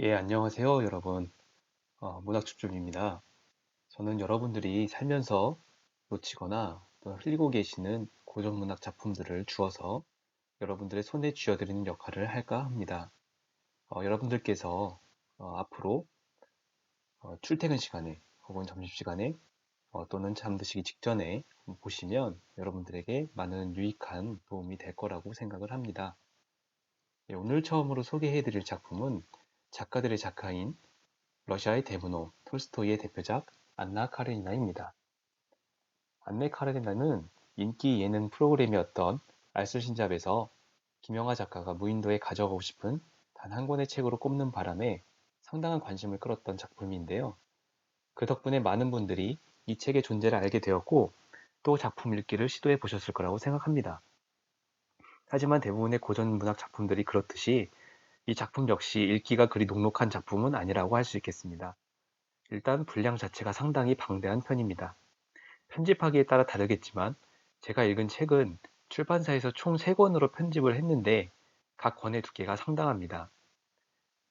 예, 안녕하세요, 여러분. 문학집중입니다. 저는 여러분들이 살면서 놓치거나 또 흘리고 계시는 고전문학 작품들을 주어서 여러분들의 손에 쥐어드리는 역할을 할까 합니다. 여러분들께서 앞으로 출퇴근 시간에 혹은 점심시간에 또는 잠드시기 직전에 보시면 여러분들에게 많은 유익한 도움이 될 거라고 생각을 합니다. 예, 오늘 처음으로 소개해드릴 작품은 작가들의 작가인 러시아의 대문호 톨스토이의 대표작 안나 카레니나입니다. 안나 카레니나는 인기 예능 프로그램이었던 알쓸신잡에서 김영하 작가가 무인도에 가져가고 싶은 단 한 권의 책으로 꼽는 바람에 상당한 관심을 끌었던 작품인데요. 그 덕분에 많은 분들이 이 책의 존재를 알게 되었고 또 작품 읽기를 시도해 보셨을 거라고 생각합니다. 하지만 대부분의 고전 문학 작품들이 그렇듯이 이 작품 역시 읽기가 그리 녹록한 작품은 아니라고 할 수 있겠습니다. 일단 분량 자체가 상당히 방대한 편입니다. 편집하기에 따라 다르겠지만 제가 읽은 책은 출판사에서 총 3권으로 편집을 했는데 각 권의 두께가 상당합니다.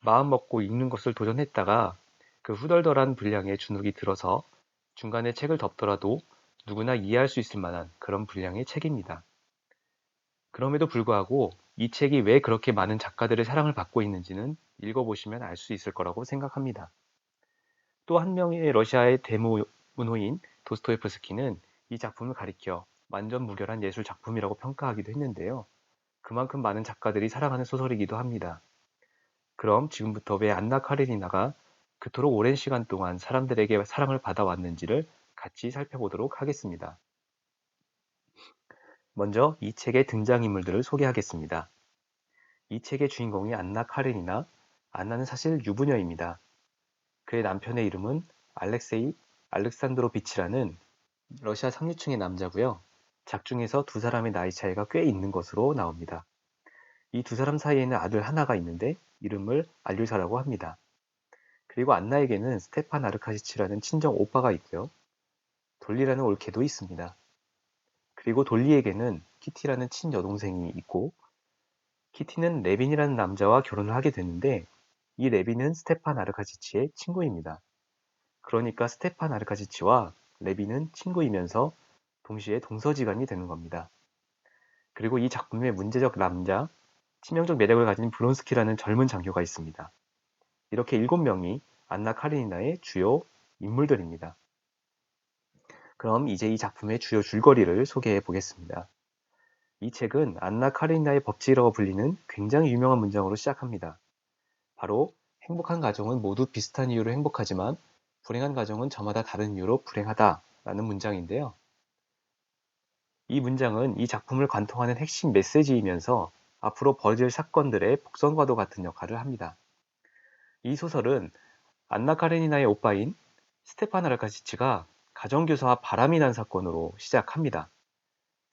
마음 먹고 읽는 것을 도전했다가 그 후덜덜한 분량에 주눅이 들어서 중간에 책을 덮더라도 누구나 이해할 수 있을 만한 그런 분량의 책입니다. 그럼에도 불구하고 이 책이 왜 그렇게 많은 작가들의 사랑을 받고 있는지는 읽어보시면 알 수 있을 거라고 생각합니다. 또 한 명의 러시아의 대문호인 도스토예프스키는 이 작품을 가리켜 완전 무결한 예술 작품이라고 평가하기도 했는데요. 그만큼 많은 작가들이 사랑하는 소설이기도 합니다. 그럼 지금부터 왜 안나 카레니나가 그토록 오랜 시간 동안 사람들에게 사랑을 받아왔는지를 같이 살펴보도록 하겠습니다. 먼저 이 책의 등장인물들을 소개하겠습니다. 이 책의 주인공이 안나 카레니나, 안나는 사실 유부녀입니다. 그의 남편의 이름은 알렉세이 알렉산드로비치라는 러시아 상류층의 남자고요. 작중에서 두 사람의 나이 차이가 꽤 있는 것으로 나옵니다. 이 두 사람 사이에는 아들 하나가 있는데 이름을 알류사라고 합니다. 그리고 안나에게는 스테판 아르카시치라는 친정 오빠가 있고요. 돌리라는 올케도 있습니다. 그리고 돌리에게는 키티라는 친여동생이 있고 키티는 레빈이라는 남자와 결혼을 하게 되는데 이 레빈은 스테판 아르카시치의 친구입니다. 그러니까 스테판 아르카시치와 레빈은 친구이면서 동시에 동서지간이 되는 겁니다. 그리고 이 작품의 문제적 남자, 치명적 매력을 가진 브론스키라는 젊은 장교가 있습니다. 이렇게 7명이 안나 카레니나의 주요 인물들입니다. 그럼 이제 이 작품의 주요 줄거리를 소개해 보겠습니다. 이 책은 안나 카레니나의 법칙이라고 불리는 굉장히 유명한 문장으로 시작합니다. 바로 행복한 가정은 모두 비슷한 이유로 행복하지만 불행한 가정은 저마다 다른 이유로 불행하다라는 문장인데요. 이 문장은 이 작품을 관통하는 핵심 메시지이면서 앞으로 벌어질 사건들의 복선과도 같은 역할을 합니다. 이 소설은 안나 카레니나의 오빠인 스테판 아르카시치가 가정교사와 바람이 난 사건으로 시작합니다.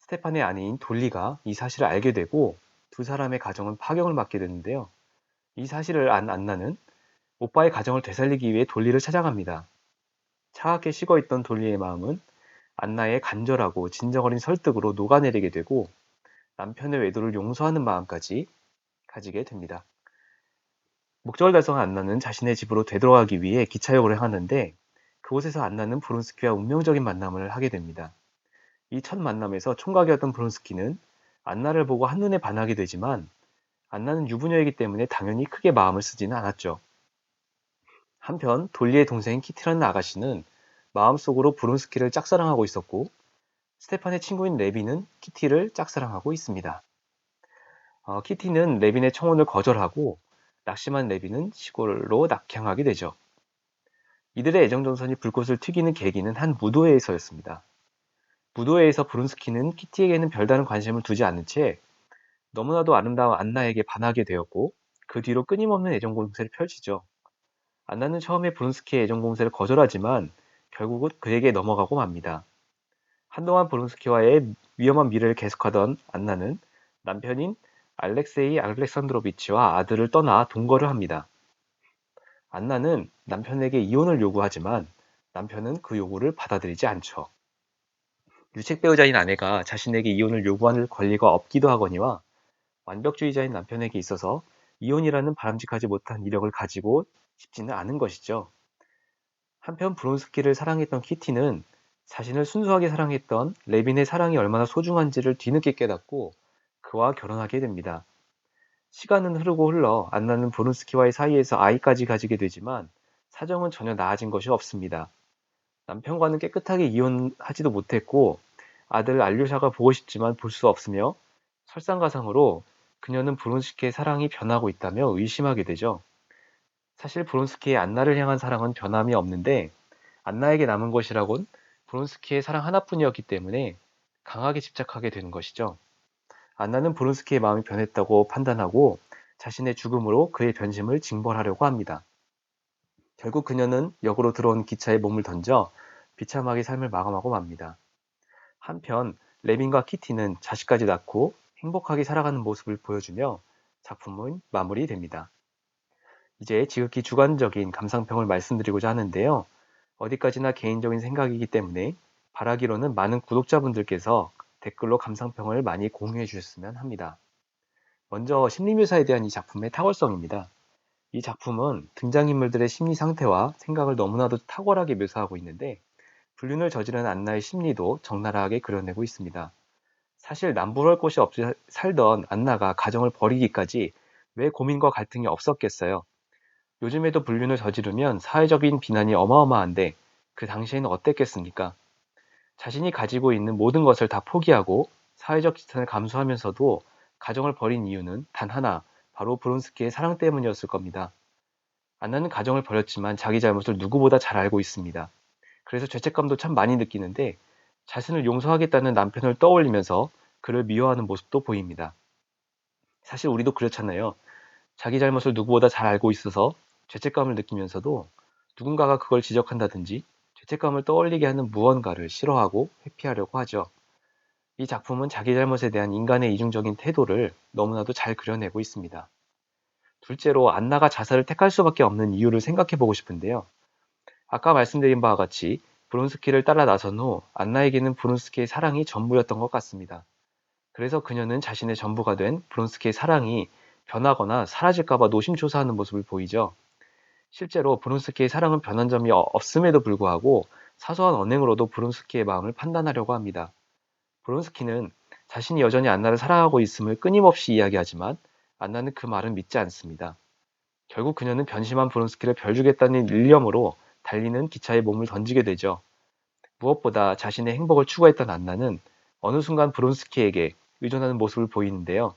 스테판의 아내인 돌리가 이 사실을 알게 되고 두 사람의 가정은 파경을 맞게 되는데요. 이 사실을 안 안나는 오빠의 가정을 되살리기 위해 돌리를 찾아갑니다. 차갑게 식어있던 돌리의 마음은 안나의 간절하고 진정 어린 설득으로 녹아내리게 되고 남편의 외도를 용서하는 마음까지 가지게 됩니다. 목적을 달성한 안나는 자신의 집으로 되돌아가기 위해 기차역으로 향하는데 그곳에서 안나는 브론스키와 운명적인 만남을 하게 됩니다. 이 첫 만남에서 총각이었던 브론스키는 안나를 보고 한눈에 반하게 되지만 안나는 유부녀이기 때문에 당연히 크게 마음을 쓰지는 않았죠. 한편 돌리의 동생인 키티라는 아가씨는 마음속으로 브론스키를 짝사랑하고 있었고 스테판의 친구인 레비는 키티를 짝사랑하고 있습니다. 키티는 레빈의 청혼을 거절하고 낙심한 레빈은 시골로 낙향하게 되죠. 이들의 애정전선이 불꽃을 튀기는 계기는 한 무도회에서였습니다. 무도회에서 브룬스키는 키티에게는 별다른 관심을 두지 않은 채 너무나도 아름다운 안나에게 반하게 되었고 그 뒤로 끊임없는 애정 공세를 펼치죠. 안나는 처음에 브룬스키의 애정 공세를 거절하지만 결국은 그에게 넘어가고 맙니다. 한동안 브룬스키와의 위험한 미래를 계속하던 안나는 남편인 알렉세이 알렉산드로비치와 아들을 떠나 동거를 합니다. 안나는 남편에게 이혼을 요구하지만 남편은 그 요구를 받아들이지 않죠. 유책 배우자인 아내가 자신에게 이혼을 요구할 권리가 없기도 하거니와 완벽주의자인 남편에게 있어서 이온이라는 바람직하지 못한 이력을 가지고 싶지는 않은 것이죠. 한편 브론스키를 사랑했던 키티는 자신을 순수하게 사랑했던 레빈의 사랑이 얼마나 소중한지를 뒤늦게 깨닫고 그와 결혼하게 됩니다. 시간은 흐르고 흘러 안나는 브론스키와의 사이에서 아이까지 가지게 되지만 사정은 전혀 나아진 것이 없습니다. 남편과는 깨끗하게 이혼하지도 못했고 아들 알료샤가 보고 싶지만 볼 수 없으며 설상가상으로 그녀는 브론스키의 사랑이 변하고 있다며 의심하게 되죠. 사실 브론스키의 안나를 향한 사랑은 변함이 없는데 안나에게 남은 것이라곤 브론스키의 사랑 하나뿐이었기 때문에 강하게 집착하게 되는 것이죠. 안나는 브론스키의 마음이 변했다고 판단하고 자신의 죽음으로 그의 변심을 징벌하려고 합니다. 결국 그녀는 역으로 들어온 기차에 몸을 던져 비참하게 삶을 마감하고 맙니다. 한편 레빈과 키티는 자식까지 낳고 행복하게 살아가는 모습을 보여주며 작품은 마무리됩니다. 이제 지극히 주관적인 감상평을 말씀드리고자 하는데요. 어디까지나 개인적인 생각이기 때문에 바라기로는 많은 구독자분들께서 댓글로 감상평을 많이 공유해 주셨으면 합니다. 먼저 심리묘사에 대한 이 작품의 탁월성입니다. 이 작품은 등장인물들의 심리 상태와 생각을 너무나도 탁월하게 묘사하고 있는데 불륜을 저지른 안나의 심리도 적나라하게 그려내고 있습니다. 사실 남부러울 곳이 없이 살던 안나가 가정을 버리기까지 왜 고민과 갈등이 없었겠어요. 요즘에도 불륜을 저지르면 사회적인 비난이 어마어마한데 그 당시에는 어땠겠습니까? 자신이 가지고 있는 모든 것을 다 포기하고 사회적 지탄을 감수하면서도 가정을 버린 이유는 단 하나, 바로 브론스키의 사랑 때문이었을 겁니다. 안나는 가정을 버렸지만 자기 잘못을 누구보다 잘 알고 있습니다. 그래서 죄책감도 참 많이 느끼는데 자신을 용서하겠다는 남편을 떠올리면서 그를 미워하는 모습도 보입니다. 사실 우리도 그렇잖아요. 자기 잘못을 누구보다 잘 알고 있어서 죄책감을 느끼면서도 누군가가 그걸 지적한다든지 죄책감을 떠올리게 하는 무언가를 싫어하고 회피하려고 하죠. 이 작품은 자기 잘못에 대한 인간의 이중적인 태도를 너무나도 잘 그려내고 있습니다. 둘째로 안나가 자살을 택할 수밖에 없는 이유를 생각해 보고 싶은데요. 아까 말씀드린 바와 같이 브론스키를 따라 나선 후 안나에게는 브론스키의 사랑이 전부였던 것 같습니다. 그래서 그녀는 자신의 전부가 된 브론스키의 사랑이 변하거나 사라질까봐 노심초사하는 모습을 보이죠. 실제로 브론스키의 사랑은 변한 점이 없음에도 불구하고 사소한 언행으로도 브론스키의 마음을 판단하려고 합니다. 브론스키는 자신이 여전히 안나를 사랑하고 있음을 끊임없이 이야기하지만 안나는 그 말은 믿지 않습니다. 결국 그녀는 변심한 브론스키를 별주겠다는 일념으로 달리는 기차에 몸을 던지게 되죠. 무엇보다 자신의 행복을 추구했던 안나는 어느 순간 브론스키에게 의존하는 모습을 보이는데요.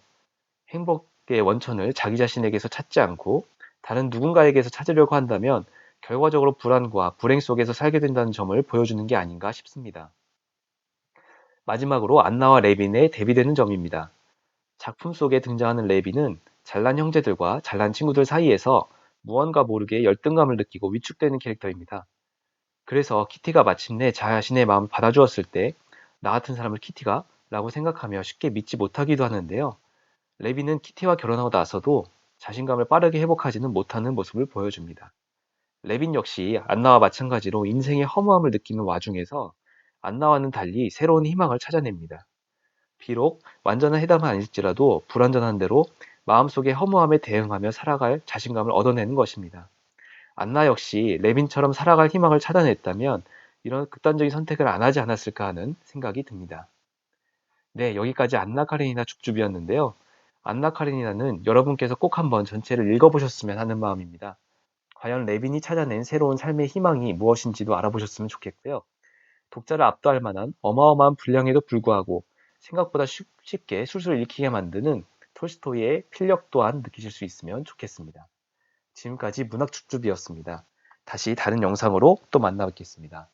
행복의 원천을 자기 자신에게서 찾지 않고 다른 누군가에게서 찾으려고 한다면 결과적으로 불안과 불행 속에서 살게 된다는 점을 보여주는 게 아닌가 싶습니다. 마지막으로 안나와 레빈의 대비되는 점입니다. 작품 속에 등장하는 레빈은 잘난 형제들과 잘난 친구들 사이에서 무언가 모르게 열등감을 느끼고 위축되는 캐릭터입니다. 그래서 키티가 마침내 자신의 마음을 받아주었을 때 나 같은 사람을 키티가? 라고 생각하며 쉽게 믿지 못하기도 하는데요. 레빈은 키티와 결혼하고 나서도 자신감을 빠르게 회복하지는 못하는 모습을 보여줍니다. 레빈 역시 안나와 마찬가지로 인생의 허무함을 느끼는 와중에서 안나와는 달리 새로운 희망을 찾아냅니다. 비록 완전한 해답은 아닐지라도 불완전한 대로 마음속의 허무함에 대응하며 살아갈 자신감을 얻어내는 것입니다. 안나 역시 레빈처럼 살아갈 희망을 찾아냈다면 이런 극단적인 선택을 안 하지 않았을까 하는 생각이 듭니다. 네, 여기까지 안나 카레니나 죽주비였는데요. 안나 카레니나는 여러분께서 꼭 한번 전체를 읽어보셨으면 하는 마음입니다. 과연 레빈이 찾아낸 새로운 삶의 희망이 무엇인지도 알아보셨으면 좋겠고요. 독자를 압도할 만한 어마어마한 분량에도 불구하고 생각보다 쉽게 술술 읽히게 만드는 톨스토이의 필력 또한 느끼실 수 있으면 좋겠습니다. 지금까지 문학축주비였습니다. 다시 다른 영상으로 또 만나 뵙겠습니다.